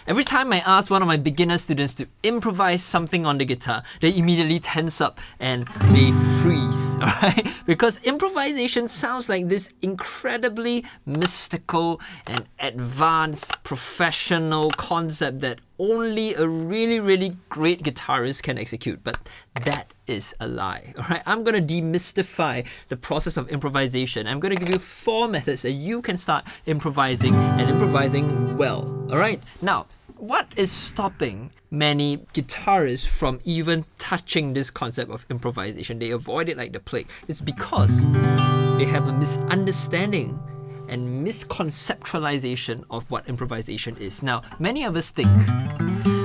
Every time I ask one of my beginner students to improvise something on the guitar, they immediately tense up and they freeze, alright? Because improvisation sounds like this incredibly mystical and advanced professional concept that only a really great guitarist can execute, but that is a lie. Alright, I'm gonna demystify the process of improvisation. I'm gonna give you 4 methods that you can start improvising and improvising well. Alright, now what is stopping many guitarists from even touching this concept of improvisation? They avoid it like the plague. It's because they have a misunderstanding and misconceptualization of what improvisation is. Now, many of us think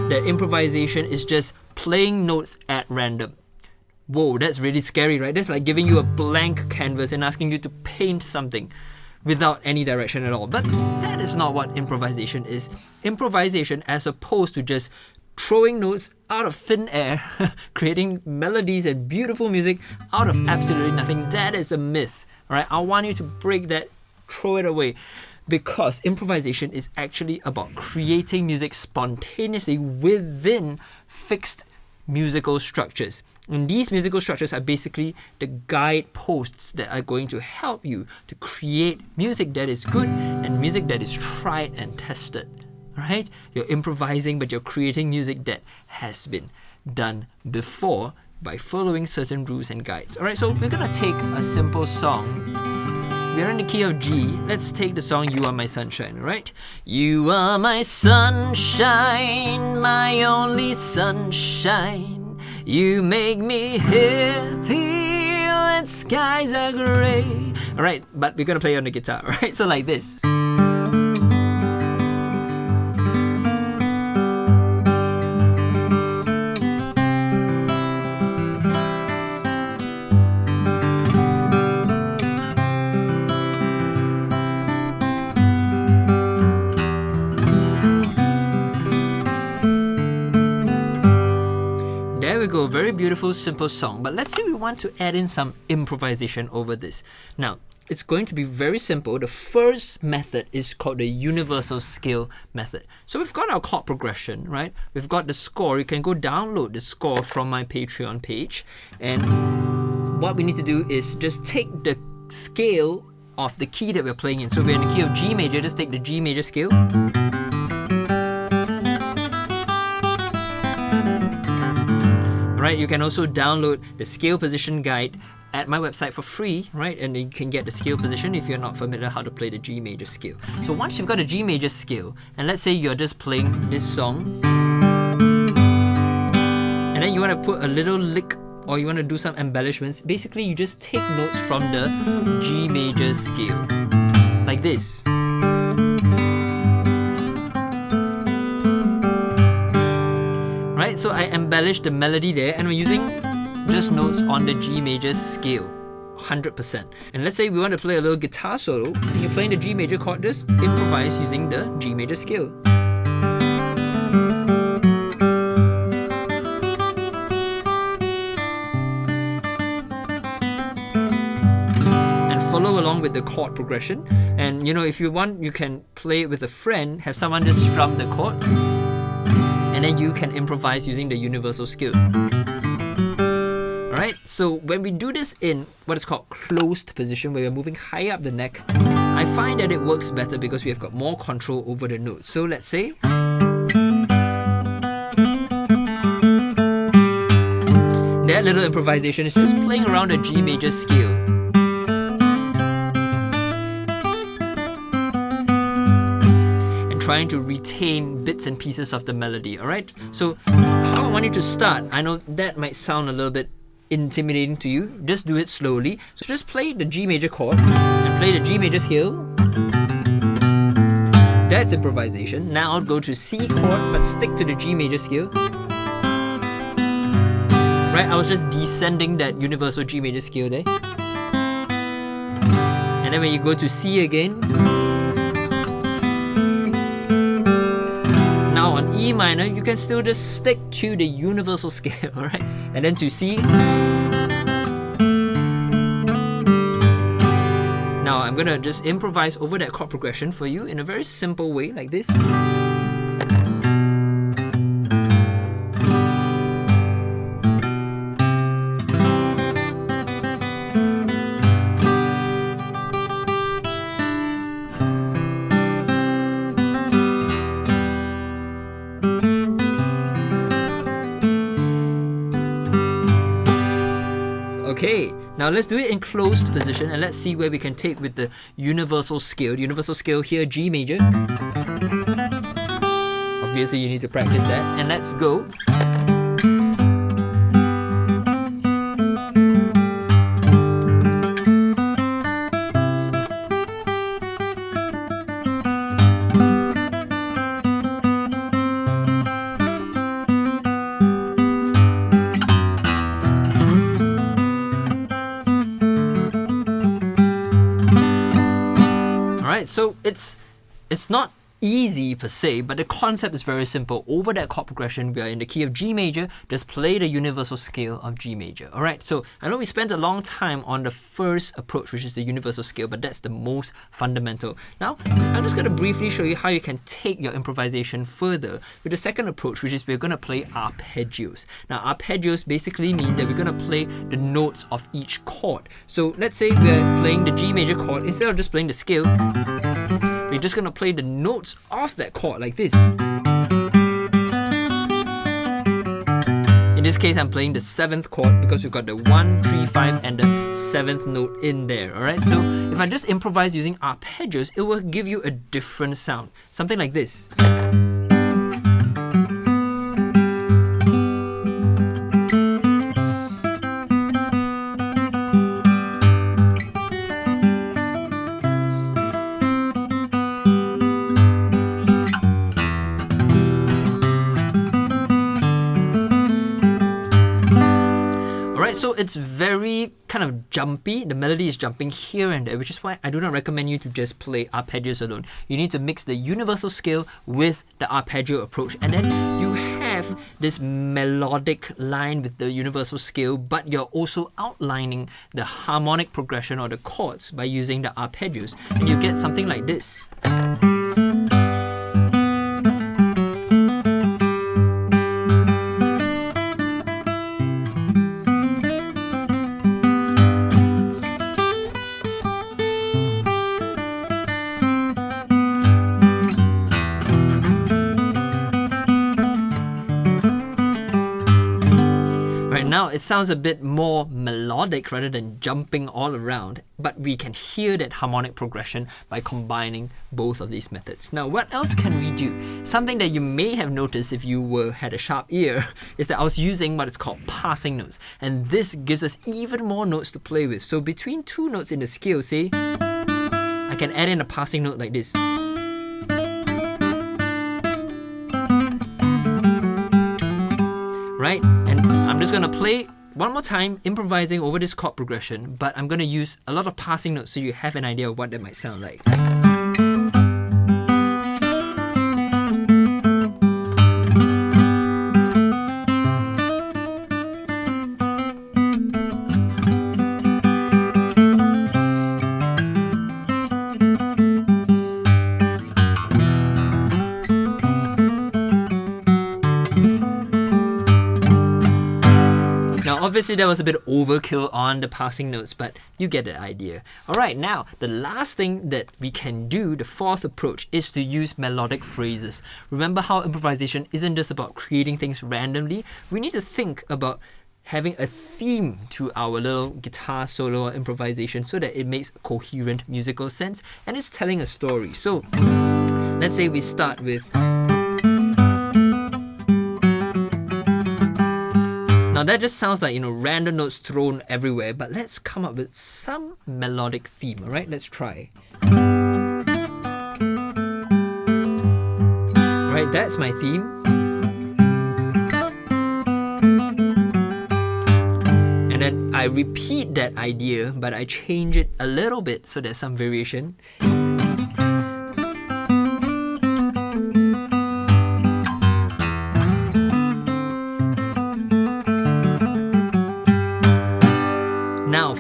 that improvisation is just playing notes at random. Whoa, that's really scary, right? That's like giving you a blank canvas and asking you to paint something without any direction at all. But that is not what improvisation is. Improvisation, as opposed to just throwing notes out of thin air, creating melodies and beautiful music out of absolutely nothing, that is a myth. Alright, I want you to break that, throw it away, because improvisation is actually about creating music spontaneously within fixed musical structures. And these musical structures are basically the guideposts that are going to help you to create music that is good and music that is tried and tested. Right? You're improvising, but you're creating music that has been done before by following certain rules and guides. Alright, so we're gonna take a simple song. We're in the key of G. Let's take the song You Are My Sunshine, alright? You are my sunshine, my only sunshine. You make me happy when skies are grey. Alright, but we're gonna play on the guitar, right? So like this. There we go, very beautiful, simple song. But let's say we want to add in some improvisation over this. Now, it's going to be very simple. The first method is called the universal scale method. So we've got our chord progression, right? We've got the score. You can go download the score from my Patreon page. And what we need to do is just take the scale of the key that we're playing in. So we're in the key of G major, just take the G major scale. Right, you can also download the scale position guide at my website for free, right? And you can get the scale position if you're not familiar how to play the G major scale. So once you've got a G major scale, and let's say you're just playing this song, and then you want to put a little lick or you want to do some embellishments, basically you just take notes from the G major scale, like this. Right, so I embellished the melody there and we're using just notes on the G major scale, 100%. And let's say we want to play a little guitar solo and you're playing the G major chord, just improvise using the G major scale. And follow along with the chord progression. And you know, if you want, you can play it with a friend, have someone just strum the chords. And then you can improvise using the universal scale. Alright, so when we do this in what is called closed position, where we're moving higher up the neck, I find that it works better because we have got more control over the notes. So let's say that little improvisation is just playing around the G major scale. Trying to retain bits and pieces of the melody, alright? So how I want you to start, I know that might sound a little bit intimidating to you, just do it slowly. So just play the G major chord and play the G major scale. That's improvisation. Now go to C chord but stick to the G major scale. Right, I was just descending that universal G major scale there. And then when you go to C again, on E minor, you can still just stick to the universal scale, alright? And then to C. Now I'm gonna just improvise over that chord progression for you in a very simple way, like this. Okay, now let's do it in closed position and let's see where we can take with the universal scale. The universal scale here, G major. Obviously, you need to practice that. And let's go. So it's not easy per se, but the concept is very simple. Over that chord progression, we are in the key of G major, just play the universal scale of G major. Alright, so I know we spent a long time on the first approach, which is the universal scale, but that's the most fundamental. Now, I'm just going to briefly show you how you can take your improvisation further with the second approach, which is we're going to play arpeggios. Now, arpeggios basically mean that we're going to play the notes of each chord. So let's say we're playing the G major chord, instead of just playing the scale, we're just going to play the notes of that chord like this. In this case, I'm playing the 7th chord because we've got the 1, 3, 5 and the 7th note in there. Alright, so if I just improvise using arpeggios, it will give you a different sound. Something like this. So it's very kind of jumpy. The melody is jumping here and there, which is why I do not recommend you to just play arpeggios alone. You need to mix the universal scale with the arpeggio approach, and then you have this melodic line with the universal scale, but you're also outlining the harmonic progression or the chords by using the arpeggios, and you get something like this. Now it sounds a bit more melodic rather than jumping all around, but we can hear that harmonic progression by combining both of these methods. Now, what else can we do? Something that you may have noticed if you had a sharp ear is that I was using what is called passing notes, and this gives us even more notes to play with. So between two notes in the scale, say, I can add in a passing note like this. Right? And I'm just going to play one more time, improvising over this chord progression, but I'm going to use a lot of passing notes so you have an idea of what that might sound like. Obviously, that was a bit overkill on the passing notes, but you get the idea. Alright, now, the last thing that we can do, the fourth approach, is to use melodic phrases. Remember how improvisation isn't just about creating things randomly? We need to think about having a theme to our little guitar solo or improvisation so that it makes coherent musical sense and it's telling a story. So, let's say we start with... Now that just sounds like, random notes thrown everywhere, but let's come up with some melodic theme, alright? Let's try. Alright, that's my theme. And then I repeat that idea, but I change it a little bit so there's some variation.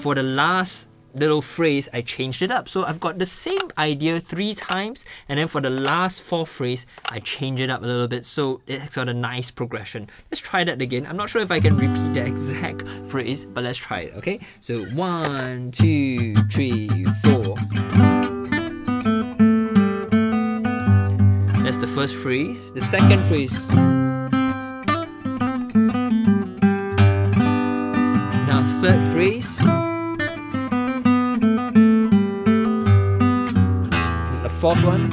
For the last little phrase, I changed it up. So I've got the same idea 3 times, and then for the last 4th phrase, I change it up a little bit so it's got a nice progression. Let's try that again. I'm not sure if I can repeat the exact phrase, but let's try it, okay? So 1, 2, 3, 4. That's the first phrase. The second phrase. Now third phrase. The fourth one.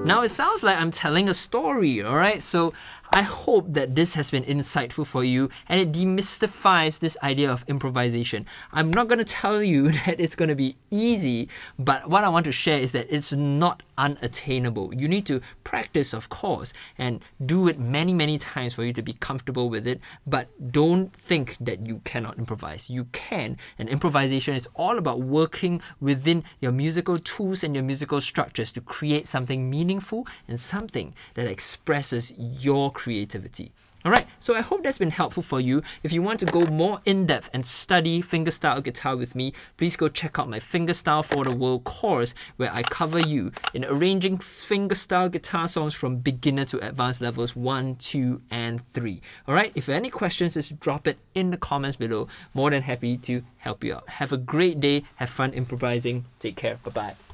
Now it sounds like I'm telling a story, alright? So I hope that this has been insightful for you and it demystifies this idea of improvisation. I'm not going to tell you that it's going to be easy, but what I want to share is that it's not unattainable. You need to practice, of course, and do it many, many times for you to be comfortable with it, but don't think that you cannot improvise. You can, and improvisation is all about working within your musical tools and your musical structures to create something meaningful and something that expresses your creativity. Alright, so I hope that's been helpful for you. If you want to go more in-depth and study fingerstyle guitar with me, please go check out my Fingerstyle for the World course where I cover you in arranging fingerstyle guitar songs from beginner to advanced levels 1, 2, and 3. Alright, if you have any questions, just drop it in the comments below. More than happy to help you out. Have a great day, have fun improvising, take care, bye-bye.